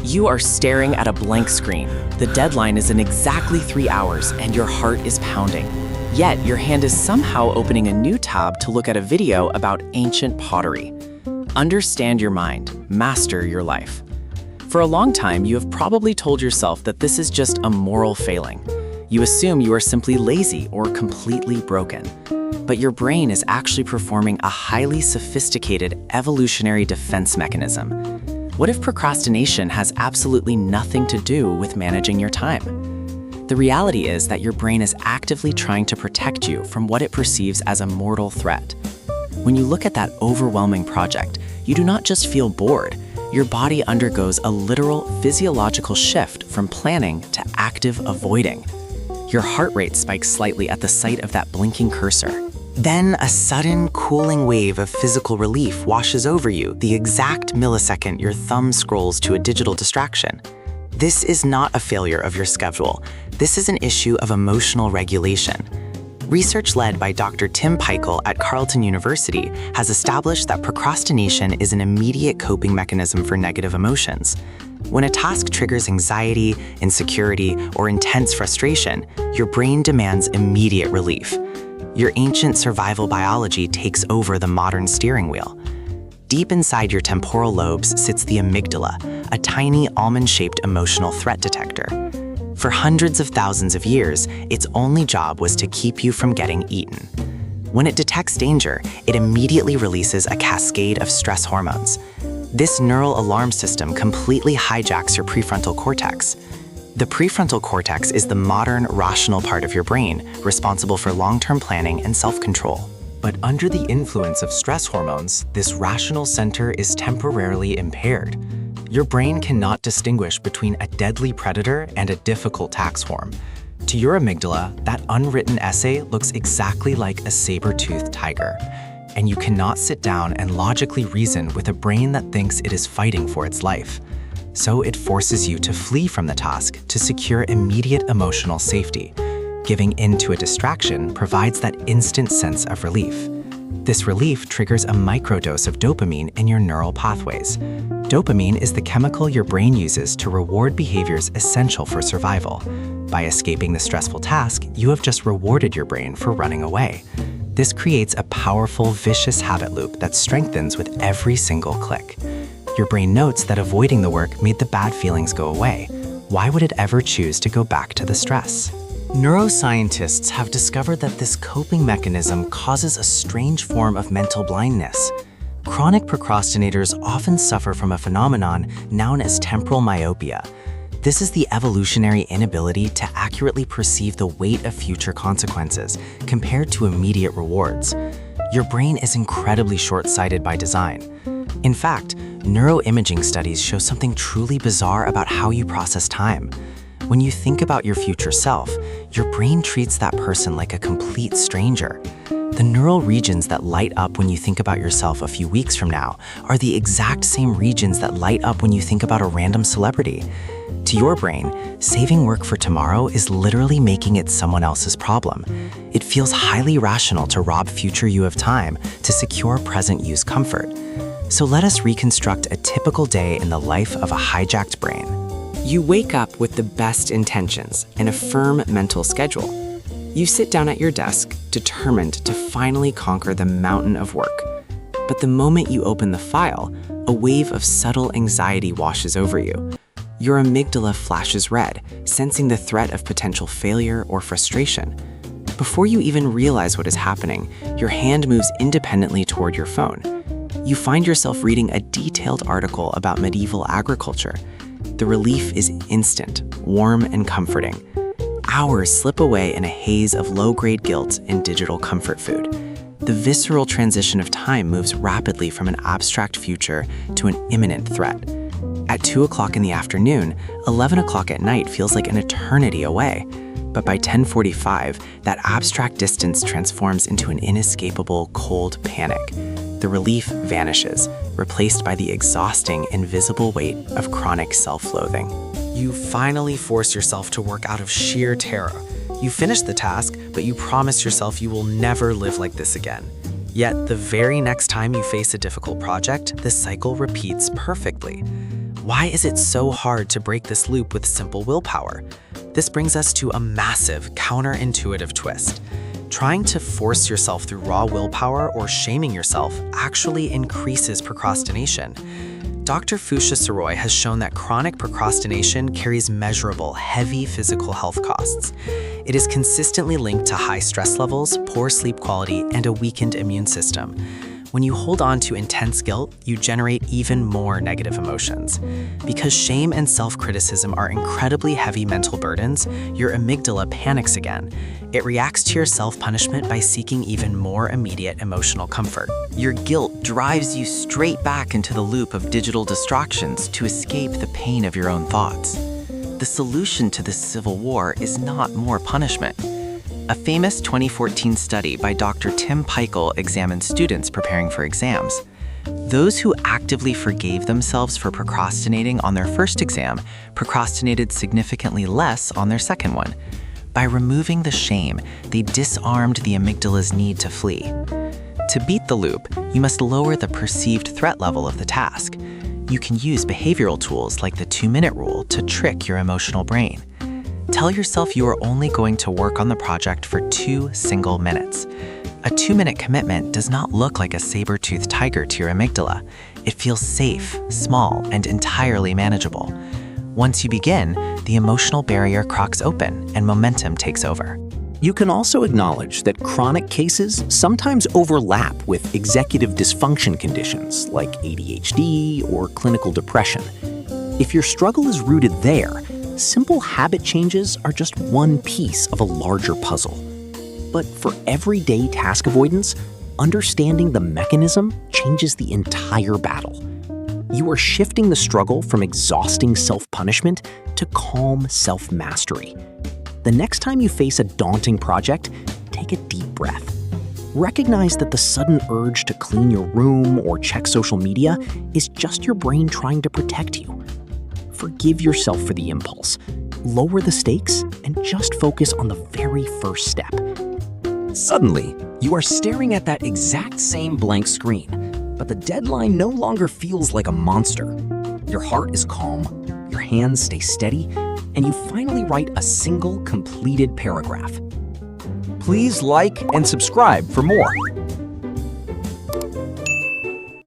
You are staring at a blank screen. The deadline is in exactly 3 hours and your heart is pounding. Yet your hand is somehow opening a new tab to look at a video about ancient pottery. Understand your mind, master your life. For a long time, you have probably told yourself that this is just a moral failing. You assume you are simply lazy or completely broken. But your brain is actually performing a highly sophisticated evolutionary defense mechanism. What if procrastination has absolutely nothing to do with managing your time? The reality is that your brain is actively trying to protect you from what it perceives as a mortal threat. When you look at that overwhelming project, you do not just feel bored. Your body undergoes a literal physiological shift from planning to active avoiding. Your heart rate spikes slightly at the sight of that blinking cursor. Then a sudden cooling wave of physical relief washes over you the exact millisecond your thumb scrolls to a digital distraction. This is not a failure of your schedule. This is an issue of emotional regulation. Research led by Dr. Tim Peichel at Carleton University has established that procrastination is an immediate coping mechanism for negative emotions. When a task triggers anxiety, insecurity, or intense frustration, your brain demands immediate relief. Your ancient survival biology takes over the modern steering wheel. Deep inside your temporal lobes sits the amygdala, a tiny almond-shaped emotional threat detector. For hundreds of thousands of years, its only job was to keep you from getting eaten. When it detects danger, it immediately releases a cascade of stress hormones. This neural alarm system completely hijacks your prefrontal cortex. The prefrontal cortex is the modern, rational part of your brain, responsible for long-term planning and self-control. But under the influence of stress hormones, this rational center is temporarily impaired. Your brain cannot distinguish between a deadly predator and a difficult tax form. To your amygdala, that unwritten essay looks exactly like a saber-toothed tiger. And you cannot sit down and logically reason with a brain that thinks it is fighting for its life. So it forces you to flee from the task to secure immediate emotional safety. Giving in to a distraction provides that instant sense of relief. This relief triggers a microdose of dopamine in your neural pathways. Dopamine is the chemical your brain uses to reward behaviors essential for survival. By escaping the stressful task, you have just rewarded your brain for running away. This creates a powerful, vicious habit loop that strengthens with every single click. Your brain notes that avoiding the work made the bad feelings go away. Why would it ever choose to go back to the stress? Neuroscientists have discovered that this coping mechanism causes a strange form of mental blindness. Chronic procrastinators often suffer from a phenomenon known as temporal myopia. This is the evolutionary inability to accurately perceive the weight of future consequences compared to immediate rewards. Your brain is incredibly short-sighted by design. In fact, neuroimaging studies show something truly bizarre about how you process time. When you think about your future self, your brain treats that person like a complete stranger. The neural regions that light up when you think about yourself a few weeks from now are the exact same regions that light up when you think about a random celebrity. To your brain, saving work for tomorrow is literally making it someone else's problem. It feels highly rational to rob future you of time to secure present you's comfort. So let us reconstruct a typical day in the life of a hijacked brain. You wake up with the best intentions and a firm mental schedule. You sit down at your desk, determined to finally conquer the mountain of work. But the moment you open the file, a wave of subtle anxiety washes over you. Your amygdala flashes red, sensing the threat of potential failure or frustration. Before you even realize what is happening, your hand moves independently toward your phone. You find yourself reading a detailed article about medieval agriculture. The relief is instant, warm, and comforting. Hours slip away in a haze of low-grade guilt and digital comfort food. The visceral transition of time moves rapidly from an abstract future to an imminent threat. At 2 o'clock in the afternoon, 11 o'clock at night feels like an eternity away. But by 10:45, that abstract distance transforms into an inescapable, cold panic. The relief vanishes, replaced by the exhausting, invisible weight of chronic self-loathing. You finally force yourself to work out of sheer terror. You finish the task, but you promise yourself you will never live like this again. Yet, the very next time you face a difficult project, this cycle repeats perfectly. Why is it so hard to break this loop with simple willpower? This brings us to a massive counterintuitive twist. Trying to force yourself through raw willpower or shaming yourself actually increases procrastination. Dr. Fusha Saroy has shown that chronic procrastination carries measurable, heavy physical health costs. It is consistently linked to high stress levels, poor sleep quality, and a weakened immune system. When you hold on to intense guilt, you generate even more negative emotions. Because shame and self-criticism are incredibly heavy mental burdens, your amygdala panics again. It reacts to your self-punishment by seeking even more immediate emotional comfort. Your guilt drives you straight back into the loop of digital distractions to escape the pain of your own thoughts. The solution to this civil war is not more punishment. A famous 2014 study by Dr. Tim Peichel examined students preparing for exams. Those who actively forgave themselves for procrastinating on their first exam procrastinated significantly less on their second one. By removing the shame, they disarmed the amygdala's need to flee. To beat the loop, you must lower the perceived threat level of the task. You can use behavioral tools like the 2-minute rule to trick your emotional brain. Tell yourself you are only going to work on the project for 2 single minutes. A 2-minute commitment does not look like a saber-toothed tiger to your amygdala. It feels safe, small, and entirely manageable. Once you begin, the emotional barrier cracks open and momentum takes over. You can also acknowledge that chronic cases sometimes overlap with executive dysfunction conditions like ADHD or clinical depression. If your struggle is rooted there, simple habit changes are just one piece of a larger puzzle. But for everyday task avoidance, understanding the mechanism changes the entire battle. You are shifting the struggle from exhausting self-punishment to calm self-mastery. The next time you face a daunting project, take a deep breath. Recognize that the sudden urge to clean your room or check social media is just your brain trying to protect you. Forgive yourself for the impulse, lower the stakes, and just focus on the very first step. Suddenly, you are staring at that exact same blank screen, but the deadline no longer feels like a monster. Your heart is calm, your hands stay steady, and you finally write a single completed paragraph. Please like and subscribe for more.